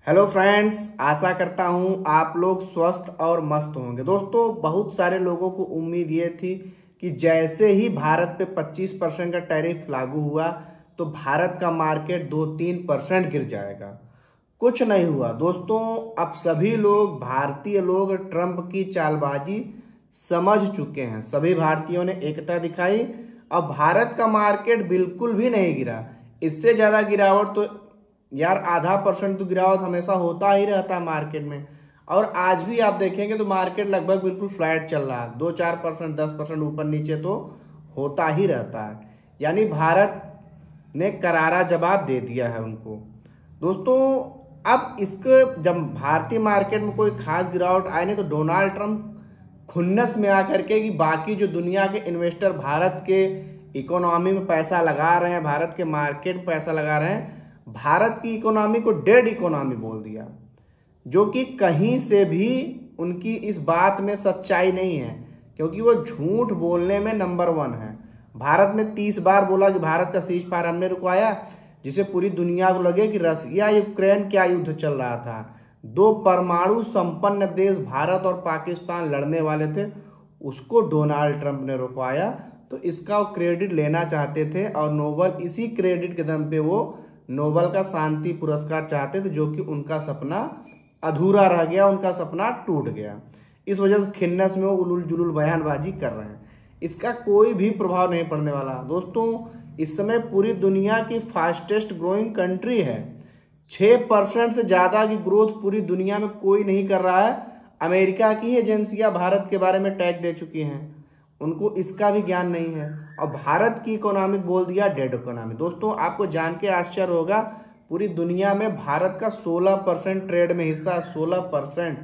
Hello friends, आशा करता हूँ आप लोग स्वस्थ और मस्त होंगे। दोस्तों, बहुत सारे लोगों को उम्मीद ये थी कि जैसे ही भारत पे 25% का टैरिफ लागू हुआ तो भारत का मार्केट 2-3% गिर जाएगा। कुछ नहीं हुआ दोस्तों। अब सभी लोग, भारतीय लोग, ट्रंप की चालबाजी समझ चुके हैं। सभी भारतीयों ने एकता दिखाई। अब भारत का मार्केट बिल्कुल भी नहीं गिरा। इससे ज़्यादा गिरावट तो यार 0.5% तो गिरावट हमेशा होता ही रहता है मार्केट में। और आज भी आप देखेंगे तो मार्केट लगभग बिल्कुल फ्लैट चल रहा है। 2-4%, 10% ऊपर नीचे तो होता ही रहता है। यानी भारत ने करारा जवाब दे दिया है उनको। दोस्तों, अब इसके जब भारतीय मार्केट में कोई खास गिरावट आई नहीं तो डोनाल्ड ट्रंप खुन्नस में आकर के कि बाकी जो दुनिया के इन्वेस्टर भारत के इकोनॉमी में पैसा लगा रहे हैं, भारत के मार्केट में पैसा लगा रहे हैं, भारत की इकोनॉमी को डेड इकोनॉमी बोल दिया। जो कि कहीं से भी उनकी इस बात में सच्चाई नहीं है, क्योंकि वो झूठ बोलने में नंबर 1 है। भारत में 30 बार बोला कि भारत का सीज फायर हमने रुकवाया, जिसे पूरी दुनिया को लगे कि रसिया यूक्रेन क्या युद्ध चल रहा था। 2 परमाणु संपन्न देश भारत और पाकिस्तान लड़ने वाले थे, उसको डोनाल्ड ट्रंप ने रुकवाया। तो इसका वो क्रेडिट लेना चाहते थे और नोबल इसी क्रेडिट के दम पे वो नोबल का शांति पुरस्कार चाहते थे, जो कि उनका सपना अधूरा रह गया, उनका सपना टूट गया। इस वजह से खिन्नस में वो उलूल जुलूल बयानबाजी कर रहे हैं। इसका कोई भी प्रभाव नहीं पड़ने वाला। दोस्तों, इस समय पूरी दुनिया की फास्टेस्ट ग्रोइंग कंट्री है। 6% से ज़्यादा की ग्रोथ पूरी दुनिया में कोई नहीं कर रहा है। अमेरिका की एजेंसियां भारत के बारे में टैग दे चुकी हैं, उनको इसका भी ज्ञान नहीं है। और भारत की इकोनॉमी बोल दिया डेड इकोनॉमी। दोस्तों, आपको जान के आश्चर्य होगा, पूरी दुनिया में भारत का 16% ट्रेड में हिस्सा, 16%,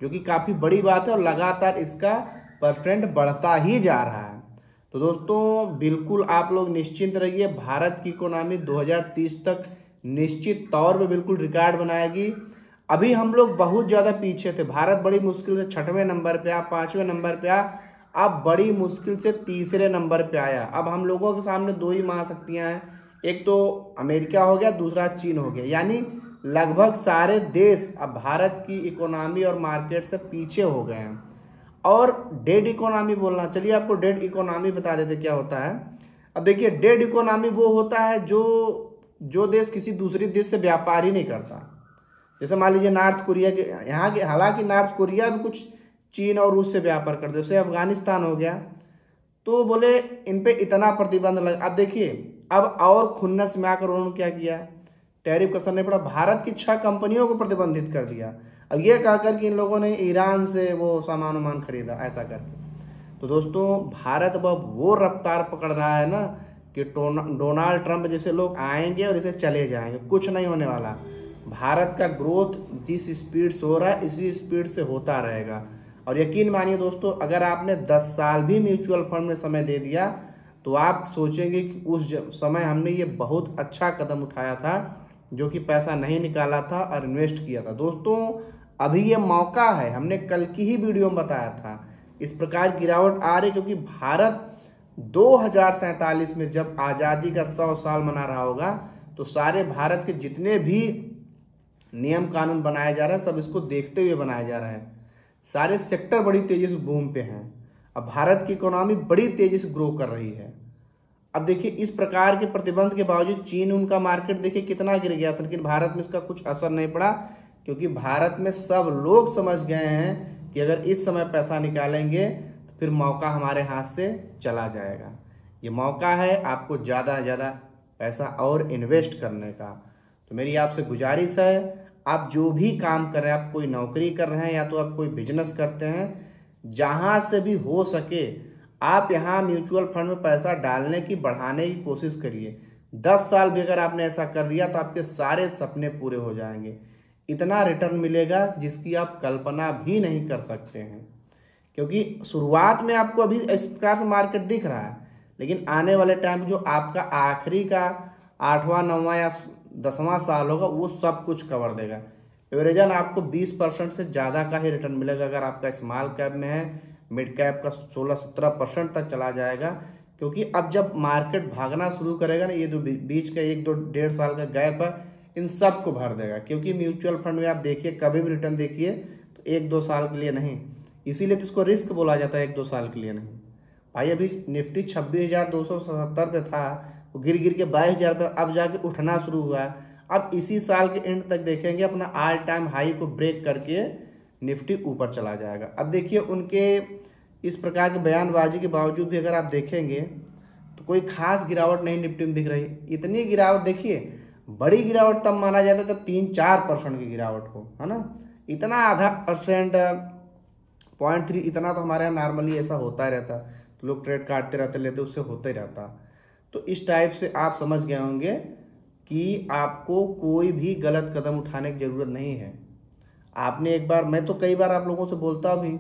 जो कि काफ़ी बड़ी बात है। और लगातार इसका परसेंट बढ़ता ही जा रहा है। तो दोस्तों, बिल्कुल आप लोग निश्चिंत रहिए, भारत की इकोनॉमी 2030 तक निश्चित तौर पर बिल्कुल रिकॉर्ड बनाएगी। अभी हम लोग बहुत ज़्यादा पीछे थे। भारत बड़ी मुश्किल से 6वें नंबर पे आ, 5वें नंबर पे आ, अब बड़ी मुश्किल से 3रे नंबर पे आया। अब हम लोगों के सामने 2 ही महाशक्तियां हैं, एक तो अमेरिका हो गया, दूसरा चीन हो गया। यानी लगभग सारे देश अब भारत की इकोनॉमी और मार्केट से पीछे हो गए हैं। और डेड इकोनॉमी बोलना, चलिए आपको डेड इकोनॉमी बता देते क्या होता है। अब देखिए, डेड इकोनॉमी वो होता है जो देश किसी दूसरे देश से व्यापार ही नहीं करता। जैसे मान लीजिए नॉर्थ कोरिया के, यहाँ के, हालांकि नॉर्थ कोरिया भी कुछ चीन और रूस से व्यापार करते, जैसे अफगानिस्तान हो गया, तो बोले इन पे इतना प्रतिबंध लगा। अब देखिए, अब और खुन्नस में आकर उन्होंने क्या किया, टैरिफ कसर नहीं पड़ा, भारत की 6 कंपनियों को प्रतिबंधित कर दिया। अब ये कहकर कि इन लोगों ने ईरान से वो सामान खरीदा, ऐसा करके। तो दोस्तों, भारत अब वो रफ्तार पकड़ रहा है ना कि डोनाल्ड ट्रंप जैसे लोग आएंगे और इसे चले जाएंगे। कुछ नहीं होने वाला। भारत का ग्रोथ जिस स्पीड से हो रहा है, इसी स्पीड से होता रहेगा। और यकीन मानिए दोस्तों, अगर आपने 10 साल भी म्यूचुअल फंड में समय दे दिया तो आप सोचेंगे कि उस समय हमने ये बहुत अच्छा कदम उठाया था, जो कि पैसा नहीं निकाला था और इन्वेस्ट किया था। दोस्तों, अभी ये मौका है। हमने कल की ही वीडियो में बताया था, इस प्रकार गिरावट आ रही क्योंकि भारत 2047 में जब आज़ादी का 100 साल मना रहा होगा तो सारे भारत के जितने भी नियम कानून बनाए जा रहे हैं, सब इसको देखते हुए बनाए जा रहे हैं। सारे सेक्टर बड़ी तेजी से बूम पे हैं। अब भारत की इकोनॉमी बड़ी तेजी से ग्रो कर रही है। अब देखिए, इस प्रकार के प्रतिबंध के बावजूद चीन, उनका मार्केट देखिए कितना गिर गया था, लेकिन भारत में इसका कुछ असर नहीं पड़ा, क्योंकि भारत में सब लोग समझ गए हैं कि अगर इस समय पैसा निकालेंगे तो फिर मौका हमारे हाथ से चला जाएगा। ये मौका है आपको ज़्यादा से ज़्यादा पैसा और इन्वेस्ट करने का। तो मेरी आपसे गुजारिश है, आप जो भी काम कर रहे हैं, आप कोई नौकरी कर रहे हैं या तो आप कोई बिजनेस करते हैं, जहां से भी हो सके आप यहां म्यूचुअल फंड में पैसा डालने की, बढ़ाने की कोशिश करिए। 10 साल भी अगर आपने ऐसा कर लिया तो आपके सारे सपने पूरे हो जाएंगे। इतना रिटर्न मिलेगा जिसकी आप कल्पना भी नहीं कर सकते हैं। क्योंकि शुरुआत में आपको अभी इस प्रकार से मार्केट दिख रहा है, लेकिन आने वाले टाइम जो आपका आखिरी का 8वां 9वां या 10वां साल होगा, वो सब कुछ कवर देगा। एवरेजन आपको 20% से ज़्यादा का ही रिटर्न मिलेगा। अगर आपका स्मॉल कैप में है, मिड कैप का 16-17% तक चला जाएगा। क्योंकि अब जब मार्केट भागना शुरू करेगा ना, ये जो बीच का 1-2-1.5 साल का गैप है, इन सब को भर देगा। क्योंकि म्यूचुअल फंड में आप देखिए कभी भी रिटर्न देखिए तो 1-2 साल के लिए नहीं, इसीलिए तो इसको रिस्क बोला जाता है, 1-2 साल के लिए नहीं। भाई अभी निफ्टी 26,277 पे था, वो गिर गिर के 22,000 पे अब जाके उठना शुरू हुआ है। अब इसी साल के एंड तक देखेंगे अपना ऑल टाइम हाई को ब्रेक करके निफ्टी ऊपर चला जाएगा। अब देखिए उनके इस प्रकार के बयानबाजी के बावजूद भी अगर आप देखेंगे तो कोई खास गिरावट नहीं निफ्टी में दिख रही। इतनी गिरावट देखिए, बड़ी गिरावट तब माना जाता है तब 3-4% की गिरावट हो, है ना। इतना आधा परसेंट 0.3 इतना तो हमारे यहाँ नॉर्मली ऐसा होता ही रहता, तो लोग ट्रेड काटते रहते लेते, उससे होता ही रहता। तो इस टाइप से आप समझ गए होंगे कि आपको कोई भी गलत कदम उठाने की ज़रूरत नहीं है। आपने एक बार, मैं तो कई बार आप लोगों से बोलता भी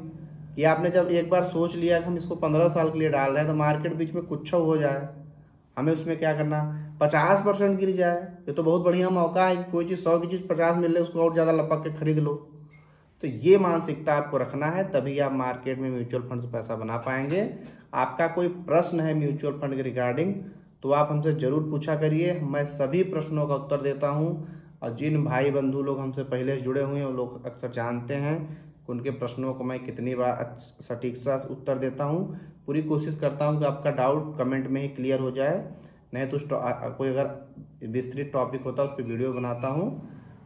कि आपने जब एक बार सोच लिया कि हम इसको 15 साल के लिए डाल रहे हैं तो मार्केट बीच में कुछ हो जाए, हमें उसमें क्या करना, 50% गिर जाए, ये तो बहुत बढ़िया मौका है कि कोई चीज़ 100 की चीज़ 50 मिल रही है, उसको और ज़्यादा लपक के खरीद लो। तो ये मानसिकता आपको रखना है, तभी आप मार्केट में म्यूचुअल फंड से पैसा बना पाएंगे। आपका कोई प्रश्न है म्यूचुअल फंड के रिगार्डिंग तो आप हमसे ज़रूर पूछा करिए, मैं सभी प्रश्नों का उत्तर देता हूँ। और जिन भाई बंधु लोग हमसे पहले जुड़े हुए हैं वो लोग अक्सर जानते हैं कि उनके प्रश्नों को मैं कितनी बार सटीक सा उत्तर देता हूँ। पूरी कोशिश करता हूँ कि आपका डाउट कमेंट में ही क्लियर हो जाए, नहीं तो कोई अगर विस्तृत टॉपिक होता है उस पर वीडियो बनाता हूँ।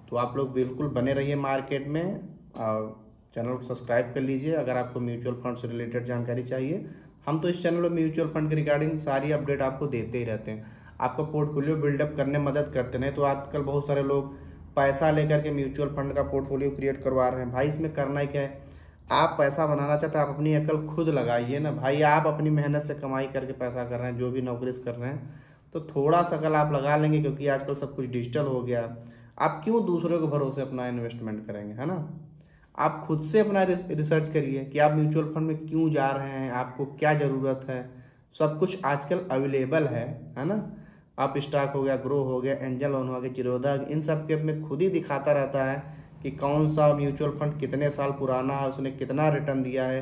तो आप लोग बिल्कुल बने रहिए मार्केट में, चैनल को सब्सक्राइब कर लीजिए अगर आपको म्यूचुअल फंड से रिलेटेड जानकारी चाहिए। हम तो इस चैनल में म्यूचुअल फंड के रिगार्डिंग सारी अपडेट आपको देते ही रहते हैं, आपका पोर्टफोलियो बिल्डअप करने में मदद करते हैं। तो आजकल बहुत सारे लोग पैसा लेकर के म्यूचुअल फंड का पोर्टफोलियो क्रिएट करवा रहे हैं। भाई इसमें करना ही क्या है, आप पैसा बनाना चाहते हैं आप अपनी अकल खुद लगाइए ना भाई। आप अपनी मेहनत से कमाई करके पैसा कर रहे हैं, जो भी नौकरी कर रहे हैं, तो थोड़ा सा अकल आप लगा लेंगे, क्योंकि आजकल सब कुछ डिजिटल हो गया। आप क्यों दूसरों के भरोसे अपना इन्वेस्टमेंट करेंगे, है ना। आप खुद से अपना रिसर्च करिए कि आप म्यूचुअल फंड में क्यों जा रहे हैं, आपको क्या ज़रूरत है। सब कुछ आजकल अवेलेबल है ना। आप स्टॉक हो गया, ग्रो हो गया, एंजल लोन हो गया, चिरोदा, इन सब के में खुद ही दिखाता रहता है कि कौन सा म्यूचुअल फंड कितने साल पुराना है, उसने कितना रिटर्न दिया है,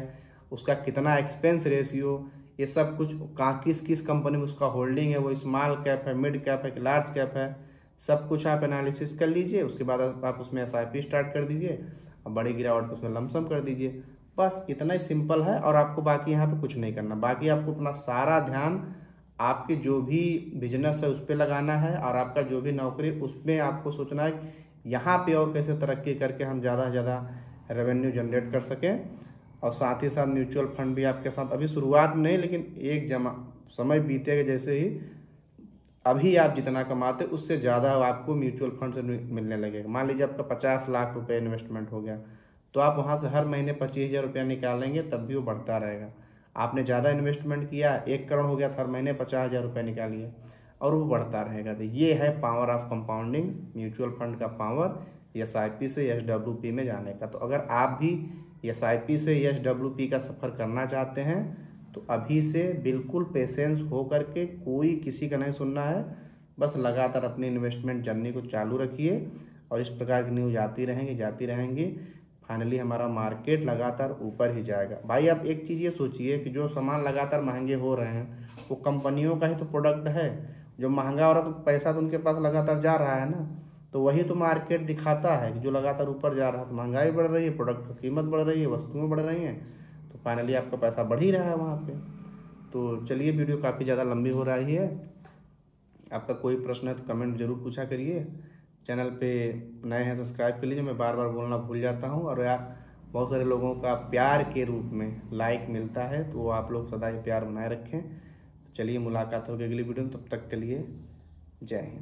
उसका कितना एक्सपेंस रेशियो, ये सब कुछ कहाँ किस किस कंपनी में उसका होल्डिंग है, वो स्मॉल कैप है, मिड कैप है कि लार्ज कैप है, सब कुछ आप एनालिसिस कर लीजिए। उसके बाद आप उसमें SIP स्टार्ट कर दीजिए और बड़ी गिरावट पर उसमें लमसम कर दीजिए। बस इतना ही सिंपल है, और आपको बाकी यहाँ पे कुछ नहीं करना। बाकी आपको अपना सारा ध्यान आपके जो भी बिजनेस है उस पर लगाना है, और आपका जो भी नौकरी उसमें आपको सोचना है यहाँ पे और कैसे तरक्की करके हम ज़्यादा से ज़्यादा रेवेन्यू जनरेट कर सकें। और साथ ही साथ म्यूचुअल फंड भी आपके साथ अभी शुरुआत में नहीं, लेकिन एक समय बीतेगा, जैसे ही अभी आप जितना कमाते उससे ज़्यादा आपको म्यूचुअल फंड से मिलने लगेगा। मान लीजिए आपका 50 लाख रुपए इन्वेस्टमेंट हो गया, तो आप वहाँ से हर महीने 25,000 रुपया निकालेंगे, तब भी वो बढ़ता रहेगा। आपने ज़्यादा इन्वेस्टमेंट किया, 1 करोड़ हो गया, तो हर महीने 50,000 रुपया निकालिए और वो बढ़ता रहेगा। तो ये है power of compounding, mutual fund का पावर SIP से SWP में जाने का। तो अगर आप भी SIP से SWP का सफ़र करना चाहते हैं तो अभी से बिल्कुल पेशेंस हो करके, कोई किसी का नहीं सुनना है, बस लगातार अपनी इन्वेस्टमेंट जर्नी को चालू रखिए और इस प्रकार की न्यूज़ आती रहेंगी। फाइनली हमारा मार्केट लगातार ऊपर ही जाएगा। भाई आप एक चीज़ ये सोचिए कि जो सामान लगातार महंगे हो रहे हैं वो कंपनियों का ही तो प्रोडक्ट है। जो महंगा हो रहा है तो पैसा तो उनके पास लगातार जा रहा है ना, तो वही तो मार्केट दिखाता है कि जो लगातार ऊपर जा रहा है, तो महंगाई बढ़ रही है, प्रोडक्ट की कीमत बढ़ रही है, वस्तुएं बढ़ रही हैं, तो फाइनली आपका पैसा बढ़ ही रहा है वहाँ पे। तो चलिए, वीडियो काफ़ी ज़्यादा लंबी हो रही है। आपका कोई प्रश्न है तो कमेंट जरूर पूछा करिए। चैनल पे नए हैं सब्सक्राइब कर लीजिए, मैं बार बार बोलना भूल जाता हूँ। और यार बहुत सारे लोगों का प्यार के रूप में लाइक मिलता है, तो आप लोग सदा ही प्यार बनाए रखें। चलिए मुलाकात होगी अगली वीडियो में, तब तक के लिए जय हिंद।